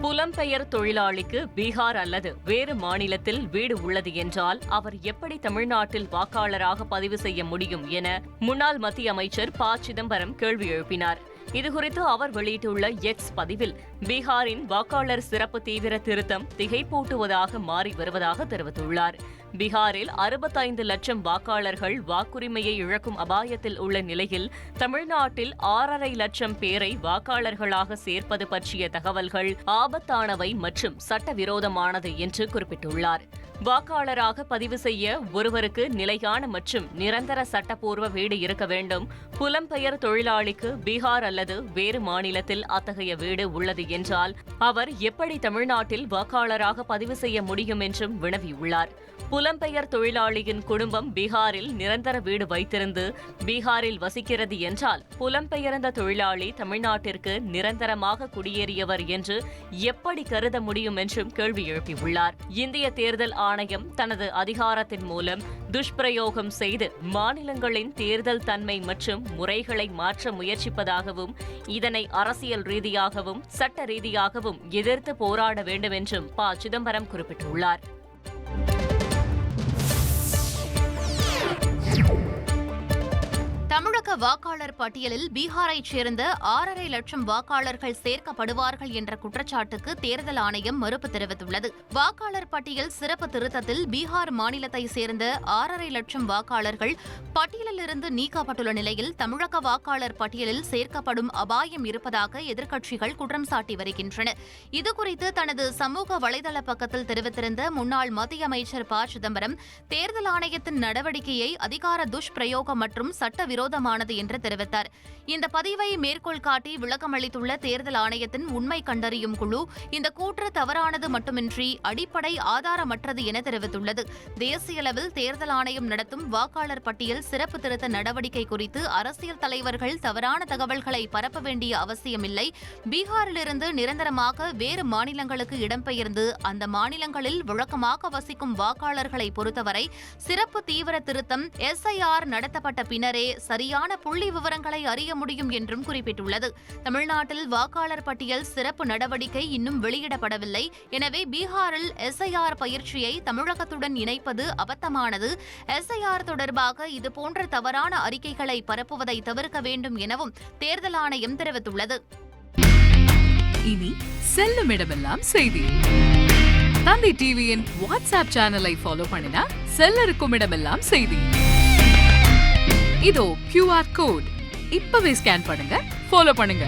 புலம்பெயர் தொழிலாளிக்கு பீகார் அல்லது வேறு மாநிலத்தில் வீடு உள்ளது என்றால் அவர் எப்படி தமிழ்நாட்டில் வாக்காளராக பதிவு செய்ய முடியும் என முன்னாள் மத்திய அமைச்சர் ப. சிதம்பரம் கேள்வி எழுப்பினார். இதுகுறித்து அவர் வெளியிட்டுள்ள எக்ஸ் பதிவில், பீகாரின் வாக்காளர் சிறப்பு தீவிர திருத்தம் திகைப்பூட்டுவதாக மாறி வருவதாக தெரிவித்துள்ளார். பீகாரில் 65 லட்சம் வாக்காளர்கள் வாக்குரிமையை இழக்கும் அபாயத்தில் உள்ள நிலையில் தமிழ்நாட்டில் 6.5 லட்சம் பேரை வாக்காளர்களாக சேர்ப்பது பற்றிய தகவல்கள் ஆபத்தானவை மற்றும் சட்டவிரோதமானது என்று குறிப்பிட்டுள்ளார். வாக்காளராக பதிவு செய்ய ஒருவருக்கு நிலையான மற்றும் நிரந்தர சட்டப்பூர்வ வீடு இருக்க வேண்டும். புலம்பெயர் தொழிலாளிக்கு பீகார் அல்லது வேறு மாநிலத்தில் அத்தகைய வீடு உள்ளது என்றால் அவர் எப்படி தமிழ்நாட்டில் வாக்காளராக பதிவு செய்ய முடியும் என்றும் வினவியுள்ளார். புலம்பெயர் தொழிலாளியின் குடும்பம் பீகாரில் நிரந்தர வீடு வைத்திருந்து பீகாரில் வசிக்கிறது என்றால் புலம்பெயர்ந்த தொழிலாளி தமிழ்நாட்டிற்கு நிரந்தரமாக குடியேறியவர் என்று எப்படி கருத முடியும் என்றும் கேள்வி எழுப்பியுள்ளார். இந்திய தேர்தல் ஆணையம் தனது அதிகாரத்தின் மூலம் துஷ்பிரயோகம் செய்து மாநிலங்களின் தேர்தல் தன்மை மற்றும் முறைகளை மாற்ற முயற்சிப்பதாகவும் இதனை அரசியல் ரீதியாகவும் சட்ட ரீதியாகவும் எதிர்த்து போராட வேண்டும் என்றும் ப. சிதம்பரம் குறிப்பிட்டுள்ளார். தமிழக வாக்காளர் பட்டியலில் பீகாரைச் சேர்ந்த 6.5 லட்சம் வாக்காளர்கள் சேர்க்கப்படுவார்கள் என்ற குற்றச்சாட்டுக்கு தேர்தல் ஆணையம் மறுப்பு தெரிவித்துள்ளது. வாக்காளர் பட்டியல் சிறப்பு திருத்தத்தில் பீகார் மாநிலத்தை சேர்ந்த 6.5 லட்சம் வாக்காளர்கள் பட்டியலிலிருந்து நீக்கப்பட்டுள்ள நிலையில் தமிழக வாக்காளர் பட்டியலில் சேர்க்கப்படும் அபாயம் இருப்பதாக எதிர்க்கட்சிகள் குற்றம் சாட்டி வருகின்றன. இதுகுறித்து தனது சமூக வலைதள பக்கத்தில் தெரிவித்திருந்த முன்னாள் மத்திய அமைச்சர் ப. சிதம்பரம், தேர்தல் ஆணையத்தின் நடவடிக்கையை அதிகார துஷ்பிரயோகம் மற்றும் சட்டவிரோதமானது என்று தெரிவித்தார். இந்த பதிவை மேற்கோள் காட்டி விளக்கமளித்துள்ள தேர்தல் ஆணையத்தின் உண்மை கண்டறியும் குழு, இந்த கூற்று தவறானது மட்டுமின்றி அடிப்படை ஆதாரமற்றது என தெரிவித்துள்ளது. தேசிய அளவில் தேர்தல் ஆணையம் நடத்தும் வாக்காளர் பட்டியல் சிறப்பு திருத்த நடவடிக்கை குறித்து அரசியல் தலைவர்கள் தவறான தகவல்களை பரப்ப வேண்டிய அவசியமில்லை. பீகாரிலிருந்து நிரந்தரமாக வேறு மாநிலங்களுக்கு இடம்பெயர்ந்து அந்த மாநிலங்களில் வழக்கமாக வசிக்கும் வாக்காளர்களை பொறுத்தவரை சிறப்பு தீவிர திருத்தம் SIR நடத்தப்பட்ட பின்னரே சரியான புள்ளி விவரங்களை அறிய முடியும் என்றும் குறிப்பிட்டுள்ளது. தமிழ்நாட்டில் வாக்காளர் பட்டியல் சிறப்பு நடவடிக்கை இன்னும் வெளியிடப்படவில்லை. எனவே பீகாரில் SIR பயிற்சியை தமிழகத்துடன் இணைப்பது அபத்தமானது. SIR தொடர்பாக இதுபோன்ற தவறான அறிக்கைகளை பரப்புவதை தவிர்க்க வேண்டும் எனவும் தேர்தல் ஆணையம் தெரிவித்துள்ளது. இனி செல்லும் இடமெல்லாம் செய்தி. தந்தி டிவியின் வாட்ஸ்அப் சேனலை ஃபாலோ பண்ணினா செல்ல இருக்கும் இடமெல்லாம் செய்தி. இதோ QR கோட் இப்பவே ஸ்கேன் பண்ணுங்க, ஃபாலோ பண்ணுங்க.